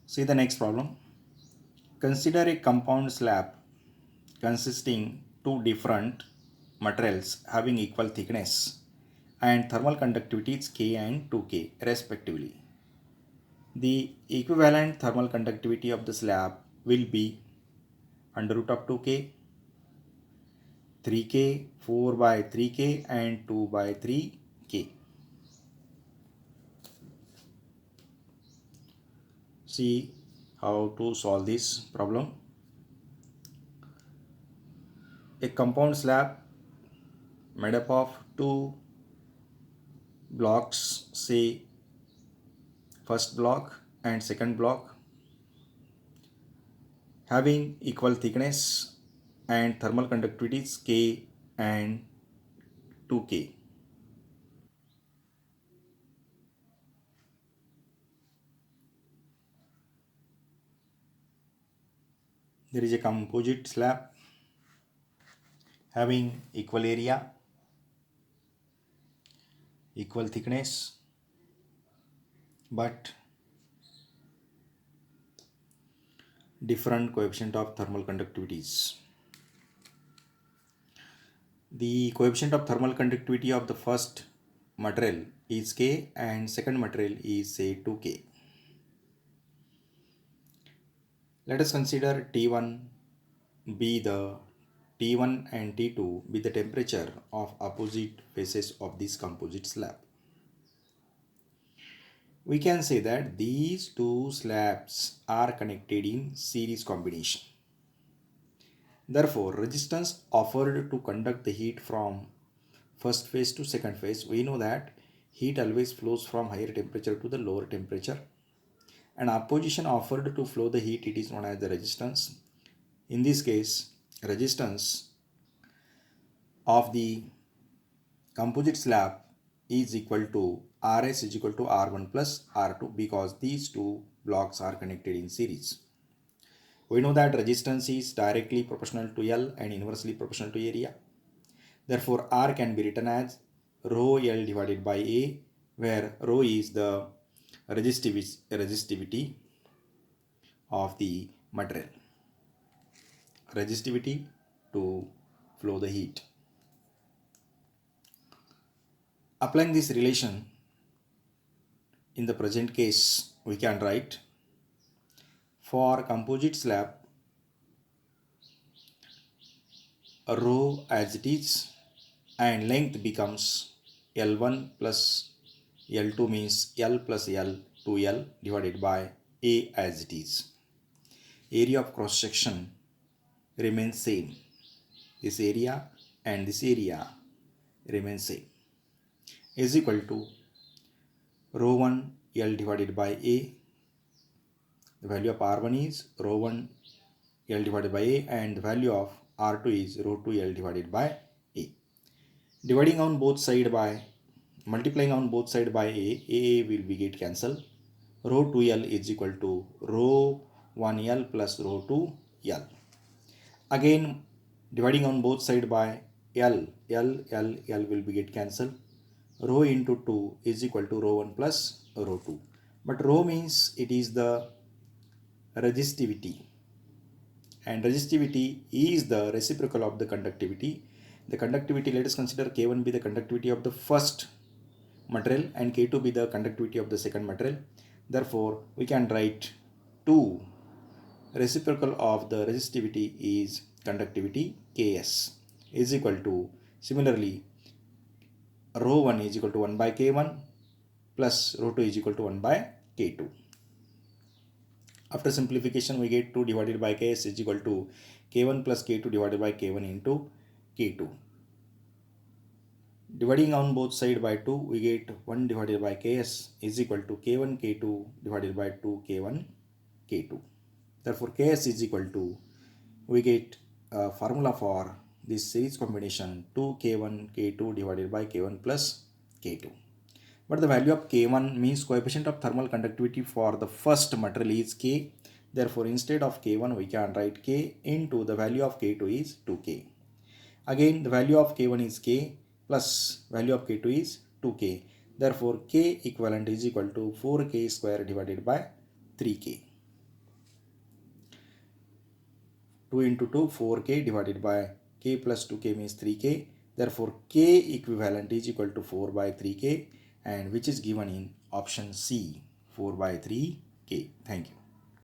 See the next problem. Consider a compound slab consisting two different materials having equal thickness and thermal conductivities K and 2K respectively. The equivalent thermal conductivity of the slab will be under root of 2K, 3K, 4 by 3K and 2 by 3K. See how to solve this problem. A compound slab made up of two blocks, say first block and second block, having equal thickness and thermal conductivities K and 2K. There is a composite slab having equal area, equal thickness, but different coefficient of thermal conductivities. The coefficient of thermal conductivity of the first material is K and second material is say 2K. Let us consider T1 be the T1 and T2 be the temperature of opposite faces of this composite slab. We can say that these two slabs are connected in series combination. Therefore, resistance offered to conduct the heat from first phase to second phase, we know that heat always flows from higher temperature to the lower temperature, and opposition offered to flow the heat, it is known as the resistance. In this case, resistance of the composite slab is equal to Rs is equal to R1 plus R2 because these two blocks are connected in series. We know that resistance is directly proportional to L and inversely proportional to area. Therefore, R can be written as rho L divided by A, where rho is the resistivity of the material. Resistivity to flow the heat. Applying this relation in the present case, we can write for composite slab rho as it is and length becomes L1 plus L2 means L plus L 2L divided by A as it is. Area of cross section remains same. This area and this area remains same. Is equal to rho 1 L divided by A. The value of R1 is rho 1 L divided by A and the value of R2 is rho 2 L divided by A. Dividing on both side by multiplying on both side by A will be get cancelled. Rho 2L is equal to rho 1L plus rho 2L. Again, dividing on both side by L will be get cancelled. Rho into 2 is equal to rho 1 plus rho 2. But rho means it is the resistivity, and resistivity is the reciprocal of the conductivity. The conductivity, let us consider K1 be the conductivity of the first material and K2 be the conductivity of the second material. Therefore, we can write 2 reciprocal of the resistivity is conductivity Ks is equal to, similarly, rho 1 is equal to 1 by K1 plus rho 2 is equal to 1 by K2. After simplification, we get 2 divided by Ks is equal to K1 plus K2 divided by K1 into K2. Dividing on both side by 2, we get 1 divided by Ks is equal to K1 K2 divided by 2 K1 K2. Therefore, Ks is equal to, we get a formula for this series combination 2 K1 K2 divided by K1 plus K2. But the value of K1 means coefficient of thermal conductivity for the first material is K. Therefore, instead of K1, we can write K into the value of K2 is 2K. Again, the value of K1 is K plus value of K2 is 2K. Therefore, K equivalent is equal to 4K square divided by 3K. 2 into 2 4k divided by k plus 2k means 3k. Therefore k equivalent is equal to 4 by 3k, and which is given in option C, 4 by 3k. Thank you.